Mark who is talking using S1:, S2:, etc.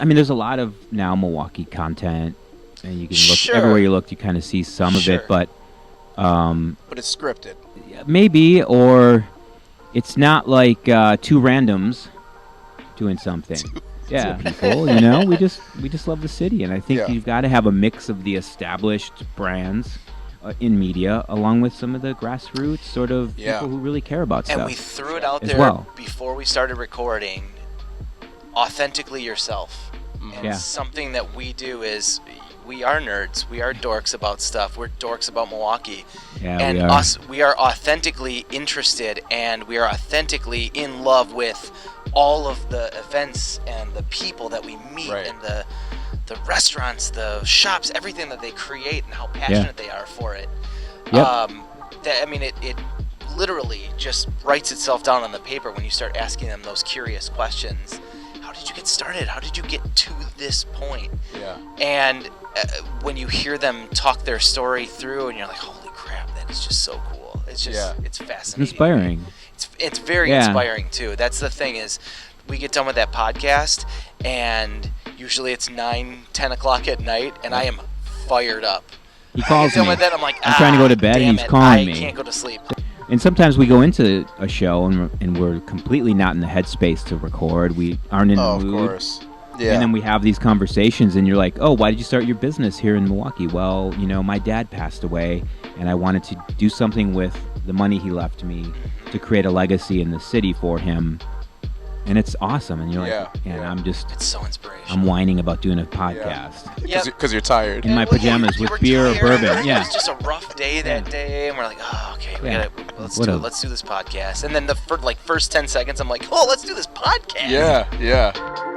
S1: I mean, there's a lot of now Milwaukee content, and you can look
S2: Sure.
S1: everywhere you look, you kind of see some of it, but
S2: it's scripted.
S1: maybe, or it's not like two randoms doing something. Yeah, people, we just love the city, and I think you've got to have a mix of the established brands in media, along with some of the grassroots sort of people who really care about stuff.
S3: And we threw it out there before we started recording. Authentically yourself. And something that we do is we are nerds. We are dorks about stuff. We're dorks about Milwaukee.
S1: Yeah,
S3: and we are authentically interested, and we are authentically in love with all of the events and the people that we meet and the restaurants, the shops, everything that they create, and how passionate they are for it. It literally just writes itself down on the paper when you start asking them those curious questions. How did you get started? How did you get to this point?
S2: Yeah.
S3: And when you hear them talk their story through, and you're like, holy crap, that is just so cool. It's just, it's fascinating.
S1: Inspiring.
S3: It's very inspiring too. That's the thing is, we get done with that podcast, and usually it's 9-10 o'clock at night, and I am fired up.
S1: He calls me.
S3: With that, I'm like,
S1: I'm trying to go to bed, and he's calling me.
S3: I can't go to sleep.
S1: And sometimes we go into a show, and we're completely not in the headspace to record. We aren't in the mood.
S2: Of course. Yeah.
S1: And then we have these conversations, and you're like, oh, why did you start your business here in Milwaukee? Well, my dad passed away, and I wanted to do something with the money he left me to create a legacy in the city for him. And it's awesome. And you're like,
S3: it's so inspirational.
S1: I'm whining about doing a podcast.
S2: Because you're tired.
S1: In my pajamas with beer or bourbon.
S3: It was just a rough day that day, and we're like, oh, okay, let's do this podcast. And then the first 10 seconds, I'm like, oh, let's do this podcast.
S2: Yeah.